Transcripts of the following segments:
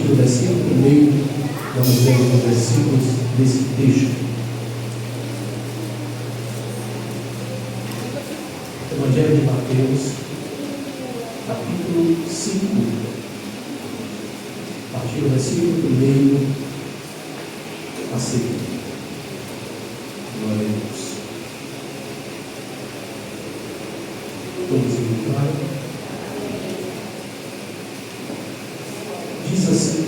partir do versículo 1, vamos ler os versículos desse texto. Evangelho de Mateus, capítulo 5, a partir do versículo 1 a seguir. Glória a Deus. Todos encontraram? Diz assim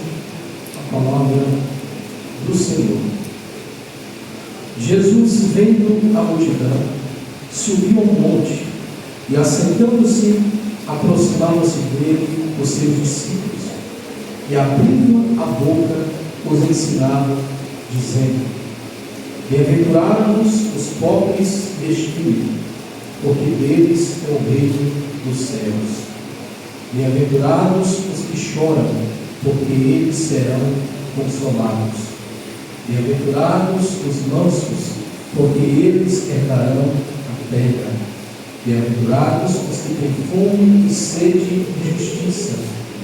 a palavra do Senhor. Jesus, vendo a multidão, subiu ao monte e, assentando-se, aproximavam-se dele os seus discípulos e, abrindo a boca, os ensinava, dizendo: Bem-aventurados os pobres de espírito, porque deles é o reino dos céus. Bem-aventurados os que choram, porque eles serão consolados. Bem-aventurados os mansos, porque eles herdarão a terra. Bem-aventurados os que têm fome e sede de justiça,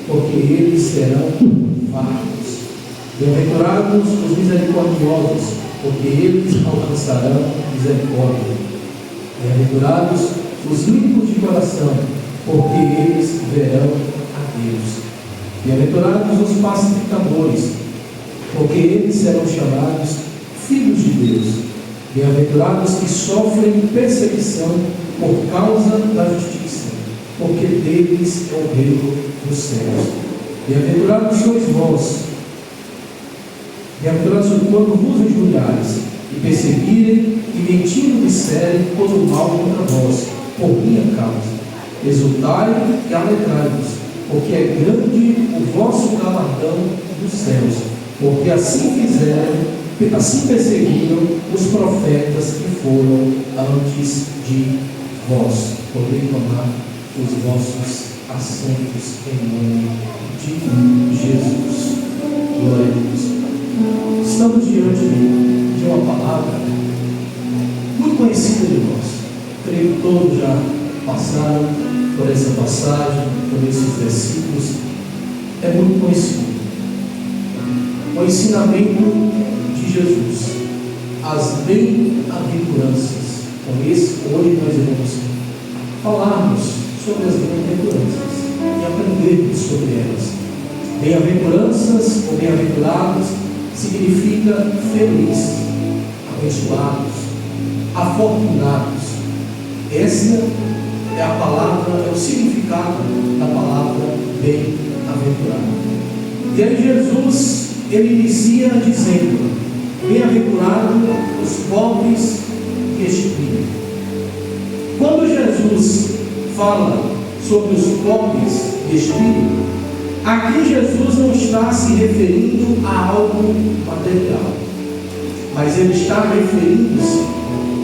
porque eles serão fartos. Bem-aventurados os misericordiosos, porque eles alcançarão misericórdia. Bem-aventurados os limpos de coração, porque eles verão a Deus. Bem-aventurados os pacificadores, porque eles serão chamados filhos de Deus. Bem-aventurados que sofrem perseguição por causa da justiça, porque deles é o reino dos céus. Bem-aventurados sois vós, bem-aventurados quando vos injuriares e perseguirem e mentindo disserem todo mal contra vós, por minha causa. Exultai e alegrai-vos, porque é grande o vosso galardão dos céus, porque assim fizeram, assim perseguiram os profetas que foram antes de vós. Podem tomar os vossos assentos em nome de Jesus. Glória a Deus. Estamos diante de uma palavra muito conhecida de nós. Creio que todos já passaram por essa passagem, por esses versículos. É muito conhecido. O ensinamento de Jesus, as bem-aventuranças. Com esse, hoje nós iremos falarmos sobre as bem-aventuranças e aprendermos sobre elas. Bem-aventuranças ou bem-aventurados significa feliz, abençoados, afortunados. Essa é a palavra, é o significado da palavra bem-aventurado. E aí Jesus, ele inicia dizendo: Bem-aventurados os pobres de espírito. Quando Jesus fala sobre os pobres de espírito, aqui Jesus não está se referindo a algo material, mas ele está referindo-se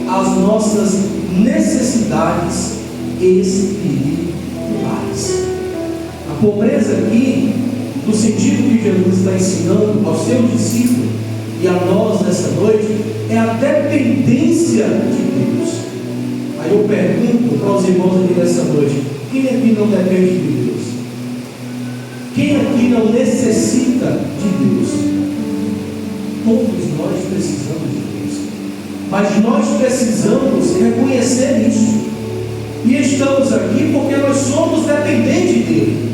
às nossas necessidades espirituais. A pobreza aqui, no sentido que Jesus está ensinando aos seus discípulos e a nós nessa noite, é a dependência de Deus. Aí eu pergunto para os irmãos aqui nessa noite: quem aqui não depende de Deus? Quem aqui não necessita de Deus? Todos nós precisamos de Deus, mas nós precisamos reconhecer isso, e estamos aqui porque nós somos dependentes dele.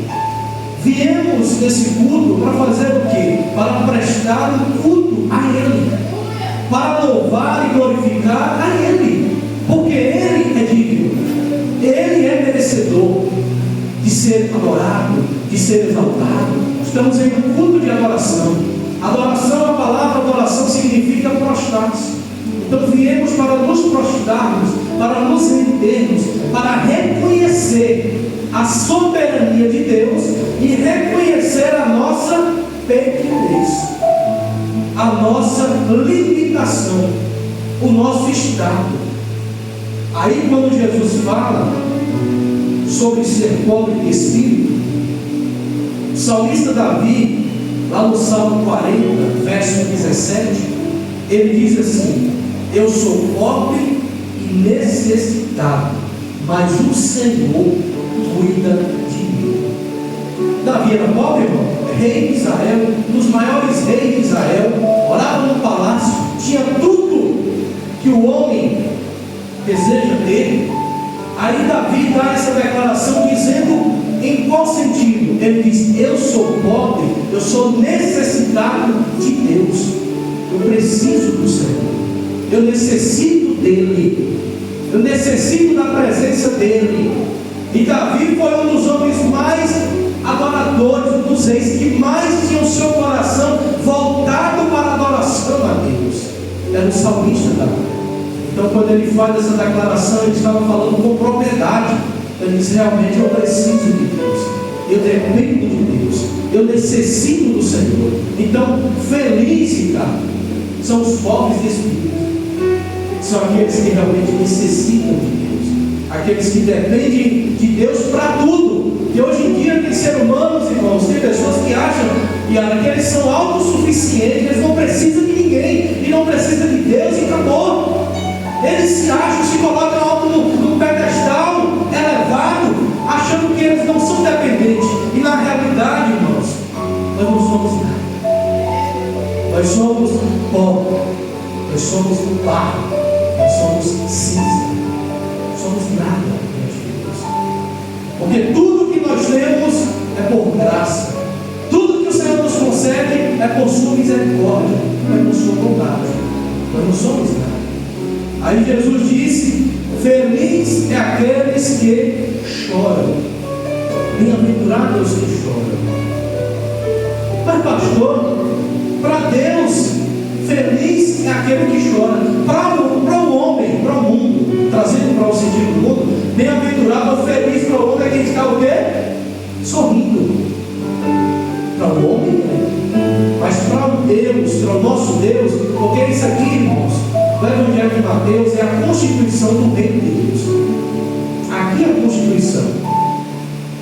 Viemos nesse culto para fazer o quê? Para prestar um culto a Ele, para louvar e glorificar a Ele, porque Ele é digno, Ele é merecedor de ser adorado, de ser exaltado. Estamos em um culto de adoração. Adoração, a palavra adoração significa prostrar-se. Então viemos para nos prostrarmos, para nos rendermos, para reconhecer a soberania de Deus e reconhecer a nossa pequenez, a nossa limitação, o nosso estado. Aí quando Jesus fala sobre ser pobre de espírito, o salmista Davi, lá no Salmo 40, verso 17, ele diz assim: eu sou pobre e necessitado, mas o Senhor cuida de mim. Davi era pobre, irmão? Rei de Israel, um dos maiores reis de Israel, morava no palácio, tinha tudo que o homem deseja ter. Aí Davi dá essa declaração dizendo em qual sentido? Ele diz: eu sou pobre, eu sou necessitado de Deus, eu preciso do Senhor, eu necessito dele, eu necessito da presença dele. E Davi foi um dos homens mais adoradores, um dos reis que mais tinha o seu coração voltado para a adoração a Deus. Era o salmista Davi. Então, quando ele faz essa declaração, ele estava falando com propriedade. Ele diz: realmente eu preciso de Deus, eu dependo de Deus, eu necessito do Senhor. Então, feliz, cara, são os pobres de espírito, são aqueles que realmente necessitam de Deus, aqueles que dependem de Deus para tudo. E hoje em dia tem seres humanos, irmãos, tem pessoas que acham que eles são autossuficientes, eles não precisam de ninguém, e não precisam de Deus, e acabou. Eles se acham, se colocam alto num pedestal elevado, achando que eles não são dependentes. E na realidade, irmãos, nós não somos nada. Nós somos pó, nós somos barro, nós somos cinza, nós somos nada diante de Deus. Porque tudo que nós temos é por graça, tudo que o Senhor nos concede é por sua misericórdia, é por sua bondade. Nós não somos nada. Aí Jesus disse: feliz é aqueles que choram, bem-aventurados os que choram. Mas pastor, para Deus, feliz é aquele que chora. Para o homem, para o mundo, trazendo para o sentido do mundo, bem-aventurado ou feliz para o homem é quem está o quê? Sorrindo. Para o homem, mas para o Deus, para o nosso Deus, porque isso aqui, irmãos, o Evangelho de Mateus é a constituição do reino de Deus. Aqui é a constituição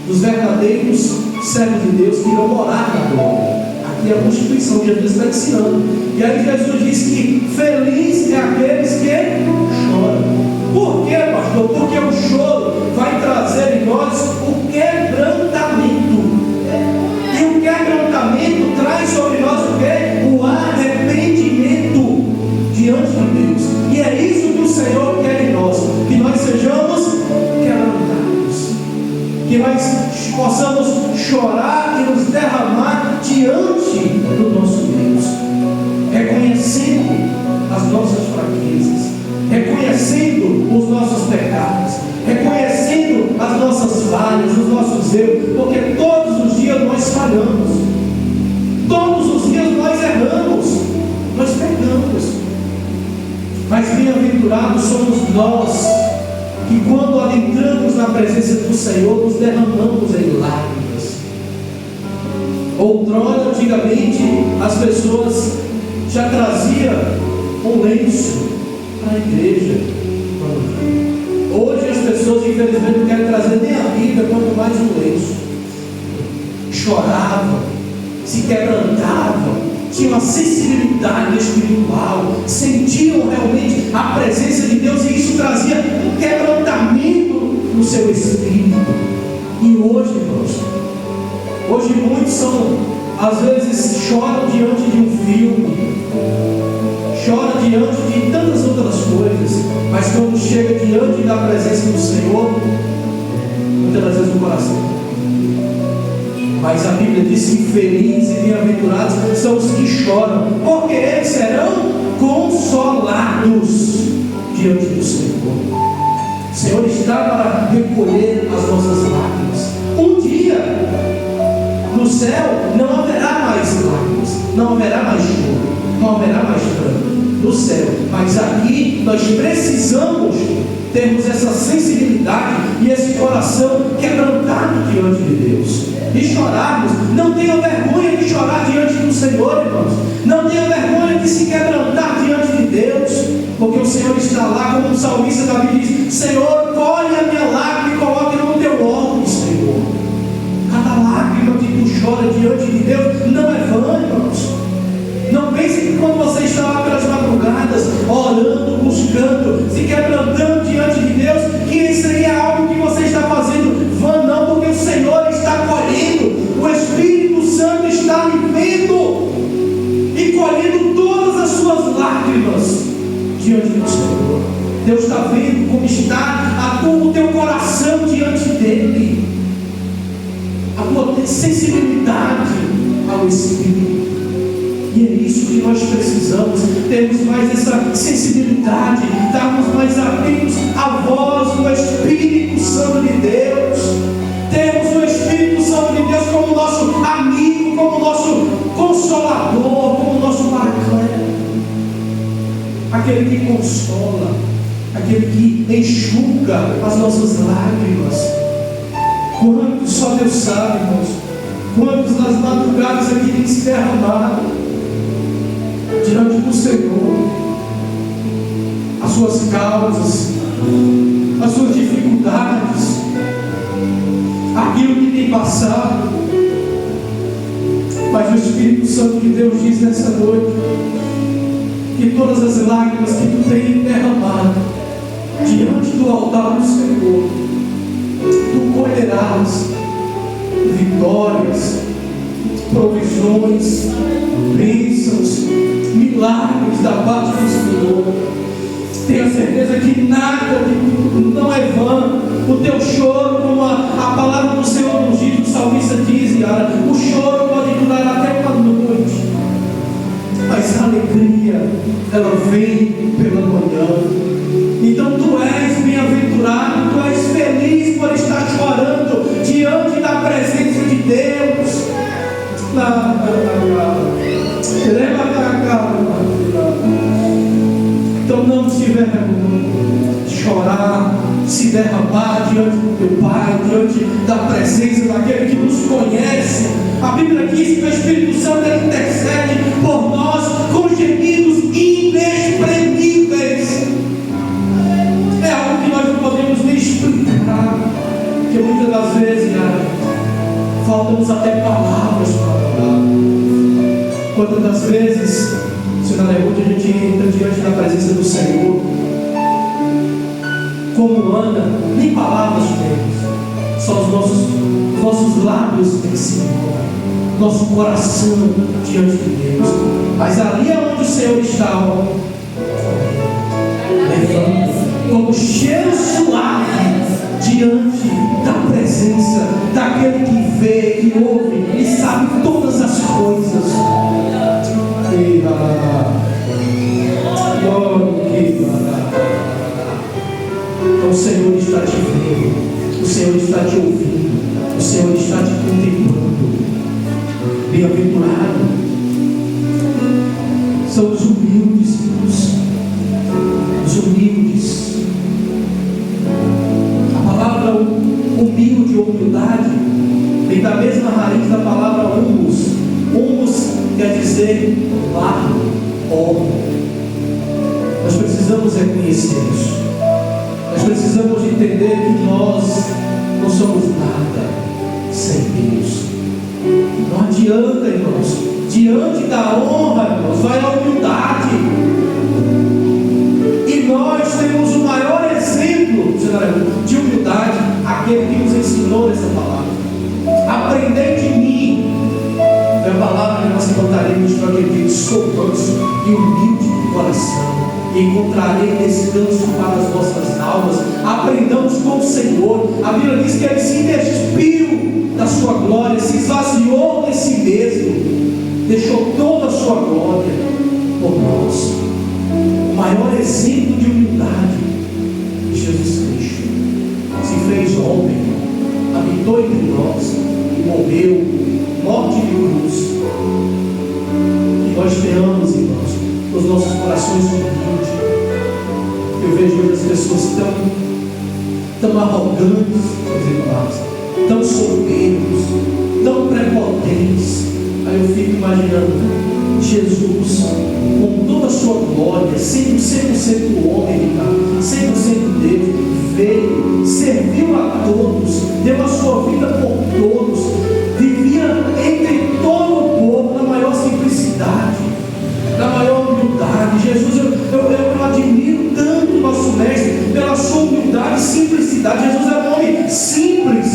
dos verdadeiros servos de Deus que irão morar na glória. Aqui é a constituição que Jesus está ensinando. E aí Jesus diz que feliz é aqueles que choram. Por quê, pastor? Porque o choro vai trazer em nós o quebrantamento. E o quebrantamento traz sobre nós o quê? O arrependimento diante de Deus. E é isso que o Senhor quer em nós, que nós sejamos quebrantados, que nós possamos chorar e nos derramar diante do nosso Deus, reconhecendo as nossas fraquezas, reconhecendo os nossos pecados, reconhecendo as nossas falhas, os nossos erros, porque todos os dias nós falhamos, todos os dias nós erramos, nós pecamos. Mas bem-aventurados somos nós, que quando adentramos na presença do Senhor, nos derramamos em lágrimas. Outrora, antigamente, as pessoas já traziam um lenço para a igreja. Hoje as pessoas, infelizmente, não querem trazer nem a Bíblia, quanto mais um lenço. Choravam, se quebrantavam, tinham uma sensibilidade espiritual, sentiam realmente a presença de Deus, e isso trazia um quebrantamento no seu espírito. E hoje, irmãos, hoje muitos são, às vezes, choram diante de um filme, choram diante de tantas outras coisas, mas quando chega diante da presença do Senhor, muitas vezes o coração. Mas a Bíblia diz que felizes e bem-aventurados são os que choram, porque eles serão consolados diante do Senhor. O Senhor está para recolher as nossas lágrimas. Um dia, no céu, não haverá mais lágrimas, não haverá mais choro, não haverá mais pranto no céu. Mas aqui nós precisamos termos essa sensibilidade e esse coração quebrantado diante de Deus. E chorarmos, não tenha vergonha de chorar diante do Senhor, irmãos. Não tenha vergonha de se quebrantar diante de Deus, porque o Senhor está lá, como o salmista Davi diz: Senhor, colhe a minha lágrima e coloque no teu ombro, Senhor. Cada lágrima que tu chora diante de Deus não é vã, irmãos. Não pense que quando você está lá pelas madrugadas, orando, buscando, se quebrantando diante de Deus, que isso aí é algo que você está fazendo vã, não, porque o Senhor está colhendo o Espírito vendo e colhendo todas as suas lágrimas diante do Senhor. Deus está vendo como está o teu coração diante dele, a tua sensibilidade ao Espírito. E é isso que nós precisamos, termos mais essa sensibilidade, estarmos mais atentos à voz do Espírito Santo de Deus. Temos o Espírito Santo de Deus como nosso amigo, como nosso consolador, como nosso paracleto, aquele que consola, aquele que enxuga as nossas lágrimas. Quantos só Deus sabe, irmãos, quantos nas madrugadas aqui tem se derramado diante do Senhor, as suas causas, as suas dificuldades, aquilo que tem passado. Mas o Espírito Santo de Deus diz nessa noite que todas as lágrimas que tu tens derramado diante do altar do Senhor, tu colherás vitórias, provisões, bênçãos, milagres da parte do Senhor. Tenha certeza que nada não é vã. O teu choro, como a palavra do Senhor nos diz, o salmista diz, o choro pode durar até uma noite, mas a alegria, ela vem pela manhã. Então tu és bem-aventurado, tu és feliz por estar chorando diante da presença de Deus. Então não se vergonhe de chorar, se derramar diante do teu Pai, diante da presença daquele que nos conhece. A Bíblia diz que o Espírito Santo intercede por nós com gemidos inexprimíveis. É algo que nós não podemos nem explicar, porque muitas das vezes faltamos até palavras para falar. Quantas das vezes, Senhor, é onde a gente entra diante da presença do Senhor, como anda, nem palavras temos, só os nossos lábios vencem, nosso coração diante de Deus. Mas ali é onde o Senhor está, levando como cheiro suave diante da presença daquele que vê, que ouve e sabe todas as coisas. Então o Senhor está te vendo, o Senhor está te ouvindo, o Senhor está te contemplando. Bem-aventurado são os humildes, irmãos, os humildes. A palavra humilde ou humildade vem da mesma raiz da palavra humus. Humus quer dizer barro, pó. Nós precisamos reconhecer isso. Nós precisamos entender que nós não somos nada sem Deus. Não adianta, irmãos. Diante da honra, irmãos, vai a humildade. E nós temos o maior exemplo de humildade, aquele que nos ensinou essa palavra. Aprendei de mim. É a palavra que nós encontraremos para aquele que diz: sou manso e humilde de coração, e encontrarei descanso para as vossas almas. Aprendamos com o Senhor. A Bíblia diz que ele se despiu da sua glória, se esvaziou de si mesmo, deixou toda a sua glória por nós. O maior exemplo de humildade de Jesus Cristo se fez homem, habitou entre nós e morreu, morte de cruz. E nós tenhamos, irmãos, os nossos corações humildes. Eu vejo as pessoas tão arrogantes, tão soberbos, tão prepotentes. Aí eu fico imaginando Jesus com toda a sua glória, sendo 100% homem, 100% Deus, veio, serviu a todos, deu a sua vida por todos, vivia entre todo o povo na maior simplicidade, na maior humildade. Jesus, eu admiro tanto o nosso mestre pela sua humildade e simplicidade. Jesus era um homem simples,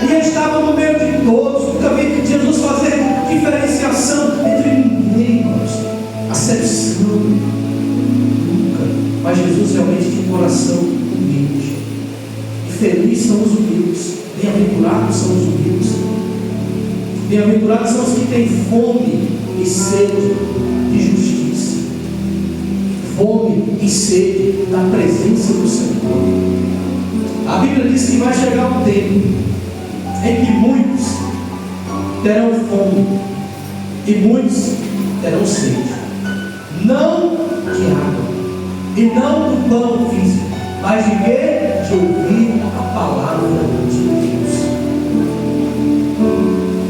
e ele estava no meio de todos. Nunca vi Jesus fazer diferenciação Bem-aventurados são os humildes. Bem-aventurados são os que têm fome e sede de justiça, fome e sede da presença do Senhor. A Bíblia diz que vai chegar um tempo em que muitos terão fome e muitos terão sede, não de água e não do pão físico, mas de quê? De ouvir a palavra de Deus.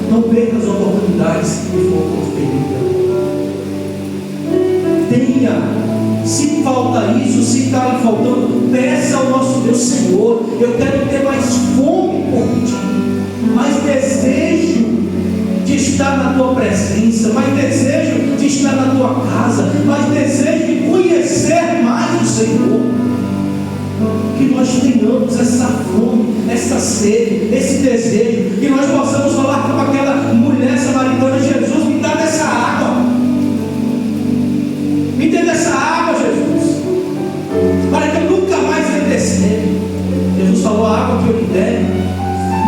Não perca as oportunidades que lhe foram conferidas. Tenha, se falta isso, se está lhe faltando, peça ao nosso Deus: Senhor, eu quero ter mais fome por ti, mais desejo de estar na tua presença, mais desejo de estar na tua casa, mais desejo de conhecer mais o Senhor. Que nós tenhamos essa fome, essa sede, esse desejo, que nós possamos falar com aquela mulher samaritana: Jesus, me dá dessa água, me dê dessa água, Jesus, para que eu nunca mais venha descer. Jesus falou: a água que eu lhe der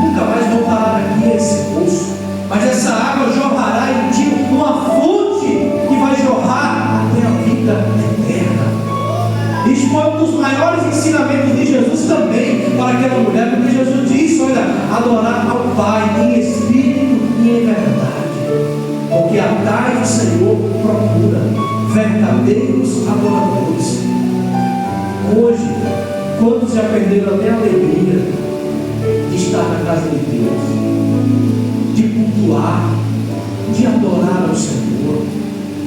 nunca mais voltará aqui a esse poço, mas essa água jorrará em ti uma fonte que vai jorrar até a vida eterna. Isso foi um dos maiores ensinamentos de Jesus também para aquela mulher, porque Jesus disse: olha, adorar ao Pai em espírito e em verdade, porque a tais o Senhor procura verdadeiros adoradores. Hoje, quantos já perderam até a alegria de estar na casa de Deus, de cultuar, de adorar ao Senhor,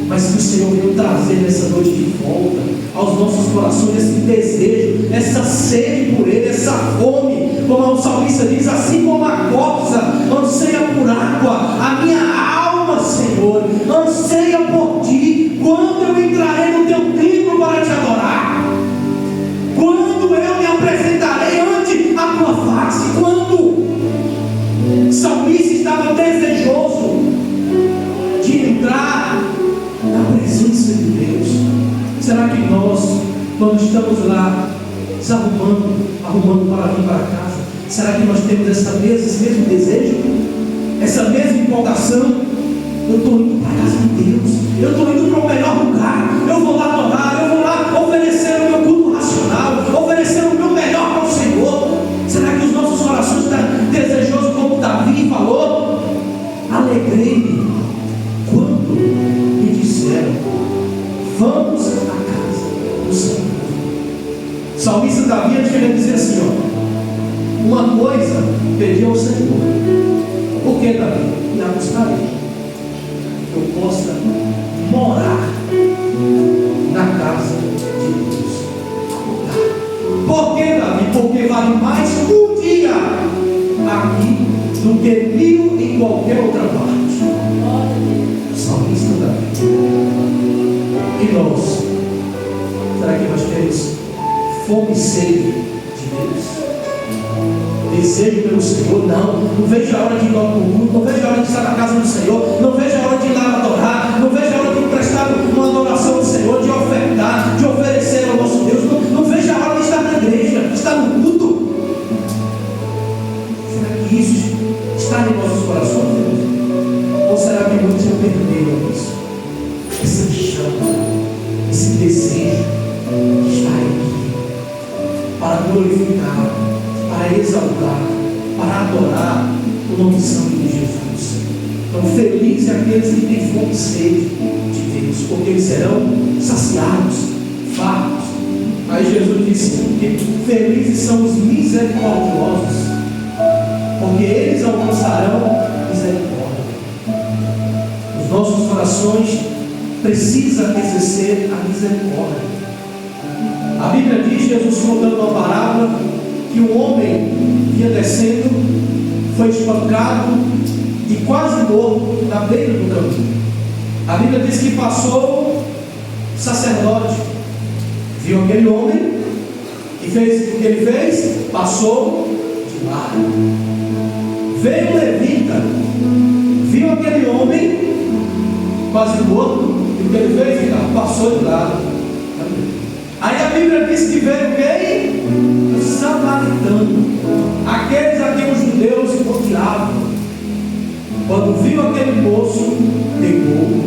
mas que o Senhor veio trazer nessa noite de volta aos nossos corações esse desejo, essa sede por Ele, essa fome, como o salmista diz: assim como a corça anseia por água, a minha alma, Senhor, anseia por Ti. Quando eu entrarei no Teu templo para Te adorar? Quando eu me apresentarei ante a Tua face? Quando? O salmista estava desejoso de entrar na presença de Deus. Será que nós, quando estamos lá arrumando para vir para casa, será que nós temos esse mesmo desejo? Essa mesma empolgação? Eu estou indo para a casa de Deus, eu estou indo para o melhor lugar, eu vou lá adorar, eu vou lá oferecer o meu culto racional, oferecer o meu melhor para o Senhor. Será que os nossos corações estão desejosos, como Davi falou? Alegrei-me quando me disseram: vamos à casa do Senhor. O salmista Davi queria dizer assim: ó, uma coisa pedi ao Senhor. Por que, Davi? Me buscarei, que eu possa morar na casa de Deus. Por que, Davi? Porque vale mais um dia aqui do que 1000 em qualquer outra parte. O salmista Davi. E nós? Será que nós temos fome e sede de Deus? Desejo pelo Senhor? Não vejo a hora de ir ao culto, não vejo a hora de estar na casa do Senhor, não vejo a hora de ir lá adorar, não vejo a hora de prestar uma adoração ao Senhor, de ofertar, de oferecer ao nosso Deus, não vejo a hora de estar na igreja, de estar no culto. Será que isso está em nossos corações, Deus? Ou será que muitos já perderam isso? Essa chama, esse desejo de estar aqui para glorificar, para exaltar, para adorar o nome santo de Jesus. Então, felizes aqueles que têm fome e sede de Deus, porque eles serão saciados, fartos. Aí Jesus disse que felizes são os misericordiosos, porque eles alcançarão misericórdia. Os nossos corações precisam exercer a misericórdia. A Bíblia diz, Jesus contando uma parábola, que um homem ia descendo, foi espancado e quase morto na beira do caminho. A Bíblia diz que passou o sacerdote, viu aquele homem e fez o que ele fez? Passou de lado. Veio o levita, viu aquele homem quase morto, e o que ele fez? Passou de lado. Aí a Bíblia diz que veio quem? O samaritano, aqueles a quem os judeus odiavam. Quando viu aquele moço, pegou,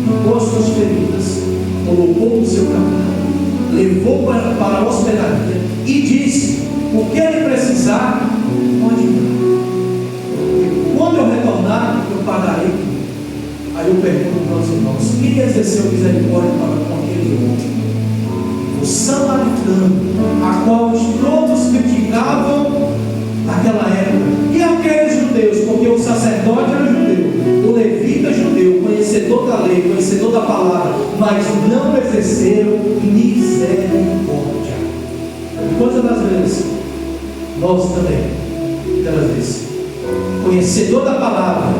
limpou as suas feridas, colocou no seu caminho, levou para a hospedaria e disse: o que ele precisar, pode dar. E quando eu retornar, eu pagarei. Aí eu pergunto para os irmãos: quem exerceu misericórdia para com aquele homem? O samaritano, a qual todos criticavam naquela época. E aqueles judeus, porque o sacerdote era judeu, o levita judeu, conhecedor da lei, conhecedor da palavra, mas não exerceram misericórdia. E quantas das vezes nós também, muitas vezes, conhecedor da palavra,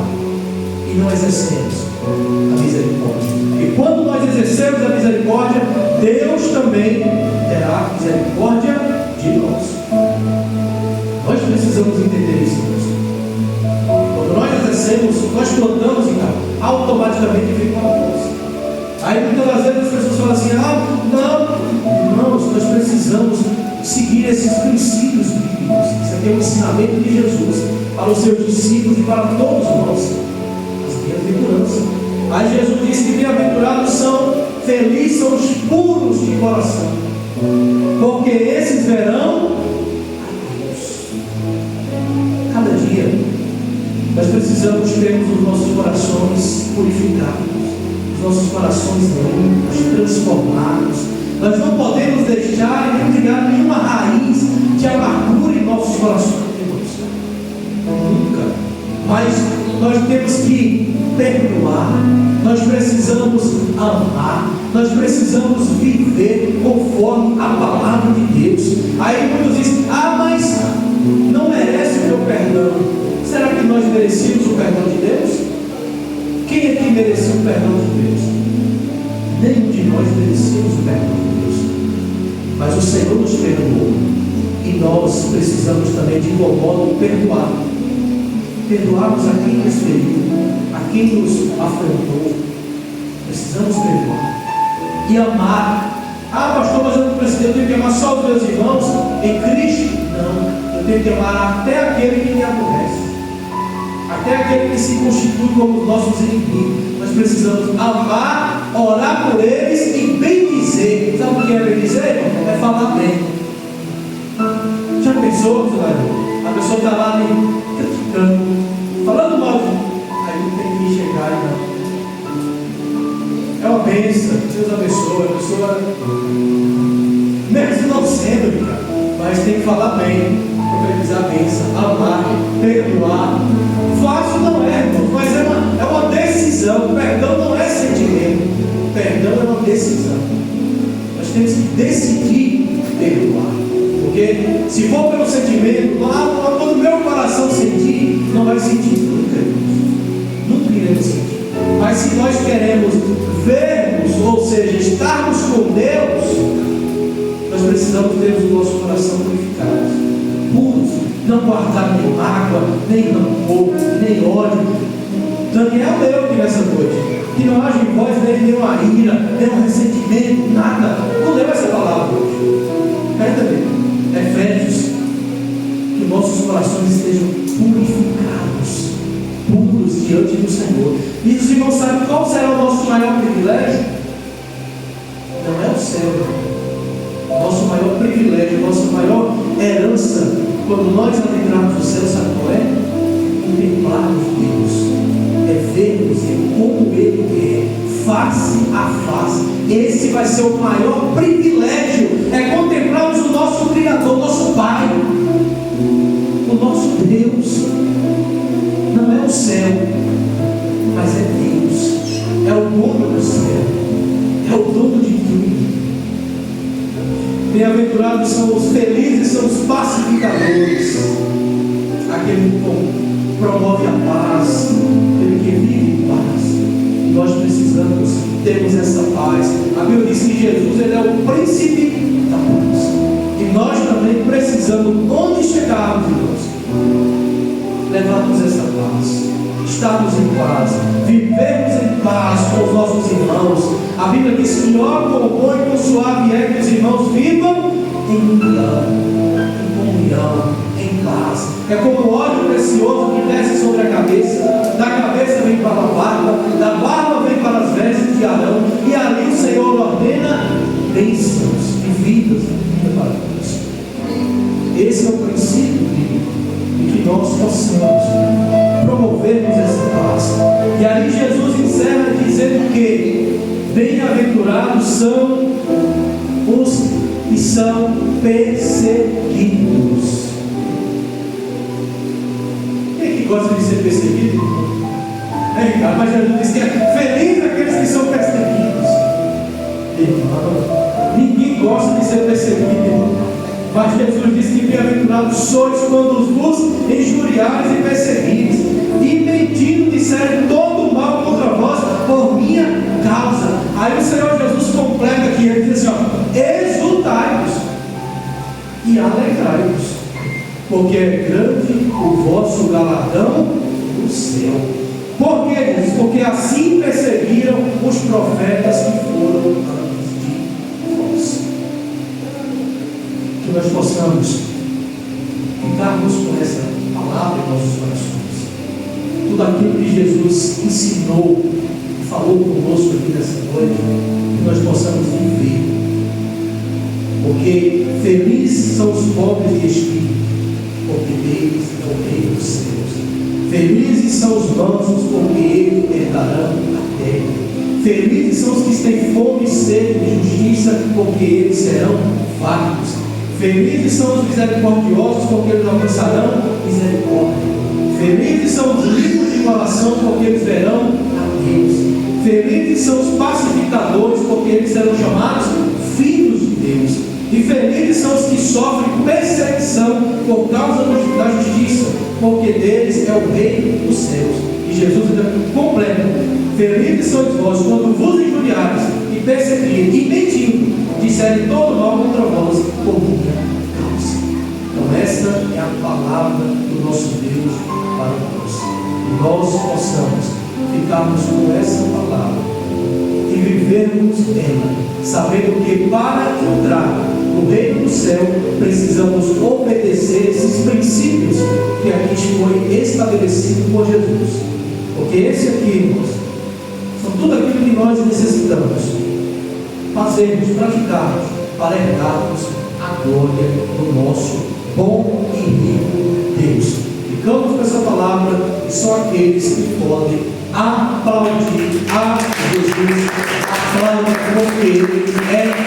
e não exercemos a misericórdia? E quando nós exercemos a misericórdia, Deus também terá misericórdia de nós. Nós precisamos entender isso, irmãos. Quando nós exercemos, nós plantamos, então, automaticamente vem com a bolsa. Aí muitas das vezes as pessoas falam assim: não, irmãos, nós precisamos seguir esses princípios bíblicos. Isso aqui é um ensinamento de Jesus para os seus discípulos e para todos nós. As bem-aventuranças. Aí Jesus disse que bem-aventurados são, felizes são os puros de coração, porque esses verão a Deus. Cada dia nós precisamos ter os nossos corações purificados, os nossos corações limpos, transformados. Nós não podemos deixar nem criar nenhuma raiz de amargura em nossos corações, nunca. Mas nós temos que perdoar, nós precisamos amar, nós precisamos viver conforme a palavra de Deus. Aí muitos dizem: mas não merece o meu perdão. Será que nós merecíamos o perdão de Deus? Quem aqui merecia o perdão de Deus? Nenhum de nós merecíamos o perdão de Deus, mas o Senhor nos perdoou, e nós precisamos também de igual modo perdoar. Perdoarmos a quem nos feriu, a quem nos afrontou. Precisamos perdoar e amar. Pastor, mas eu não preciso, eu tenho que amar só os meus irmãos em Cristo? Não, eu tenho que amar até aquele que me aborrece, até aquele que se constitui como os nossos inimigos. Nós precisamos amar, orar por eles e bendizer. Sabe o que é bendizer? É falar bem. Já pensou, a pessoa está lá ali criticando, falando mal, aí não tem que chegar e não. É uma bênção, Deus abençoe, a pessoa, mesmo não sendo, mas tem que falar bem, profetizar a bênção, amar, perdoar. Fácil não é, irmão, mas é uma decisão. O perdão não é sentimento, o perdão é uma decisão. Nós temos que decidir perdoar. Porque se for pelo sentimento, quando o meu coração sentir, não vai sentir nunca, nunca iremos sentir. Mas se nós queremos vermos, ou seja, estarmos com Deus, nós precisamos ter o nosso coração purificado, puros, não guardar nem mágoa, nem rancor, nem ódio. Daniel leu aqui nessa noite que não haja em vós nenhuma ira, nenhum ressentimento, nada. Não leu essa palavra hoje. Ainda bem. Efésios, que nossos corações estejam purificados, puros diante do Senhor. E os irmãos sabem qual será o nosso maior privilégio? Não é o céu. Nosso maior privilégio, nossa maior herança, quando nós adentrarmos o céu, sabe qual é? Contemplarmos Deus, é vermos Ele como Ele é, face a face. Esse vai ser o maior privilégio, é contemplarmos o nosso Criador, nosso Pai, o nosso Deus. Não é o céu, mas é Deus, é o dono do céu, é o dono de tudo. Bem-aventurados são os felizes, são os pacificadores, aquele que promove a paz, aquele que vive em paz. Nós precisamos termos essa paz. A Bíblia diz que Jesus, ele é o príncipe da paz, e nós também precisamos, onde chegarmos, irmãos, levarmos essa paz, estarmos em paz, vivermos em paz com os nossos irmãos. A Bíblia diz que ó, como bom e com suave é que os irmãos vivam em união. comunhão, em paz. É como o óleo precioso que desce sobre a cabeça, da cabeça vem para a barba, da barba vem para as vestes de Arão, e ali o Senhor ordena bênçãos e vidas para nós. Esse é o princípio bíblico, e que nós possamos promovermos essa paz. E aí Jesus encerra dizendo que bem-aventurados são os que são perseguidos. Quem é que gosta de ser perseguido? Cara, mas Jesus diz que é feliz aqueles que são perseguidos. Irmão, ninguém gosta de ser perseguido. Mas Jesus disse que bem-aventurados sois quando vos injuriares e perseguires, e mentindo disserem todo o mal contra vós por minha causa. Aí o Senhor Jesus completa aqui, ele diz assim: exultai-vos e alegrai-vos, porque é grande o vosso galardão no céu. Por que diz? Porque assim perseguiram os profetas que foram antes de vós. Que nós possamos ficarmos com essa palavra em nossos corações. Tudo aquilo que Jesus ensinou e falou conosco aqui nessa noite, que nós possamos viver. Porque felizes são os pobres de espírito, porque deles é o reino dos céus. Felizes são os mansos, porque eles herdarão a terra. Felizes são os que têm fome e sede de justiça, porque eles serão fartos. Felizes são os misericordiosos, porque eles alcançarão misericórdia. Felizes são os limpos de coração, porque eles verão a Deus. Felizes são os pacificadores, porque eles serão chamados filhos de Deus. E felizes são os que sofrem perseguição por causa da justiça, porque deles é o reino dos céus. E Jesus ainda completa: felizes sois vós quando vos injuriares e perseguirem e mentindo disserem todo mal contra vós por minha causa. Então esta é a palavra do nosso Deus para nós. E nós possamos ficarmos com essa palavra e vivermos ela, sabendo que para entrar no reino do céu precisamos obedecer esses princípios que aqui foi estabelecido por Jesus. Porque esse aqui, irmãos, são tudo aquilo que nós necessitamos fazermos, praticarmos, para herdarmos a glória do nosso bom e rico Deus. Ficamos com essa palavra, e só aqueles que podem aplaudir a Jesus, aplaudem, porque Ele é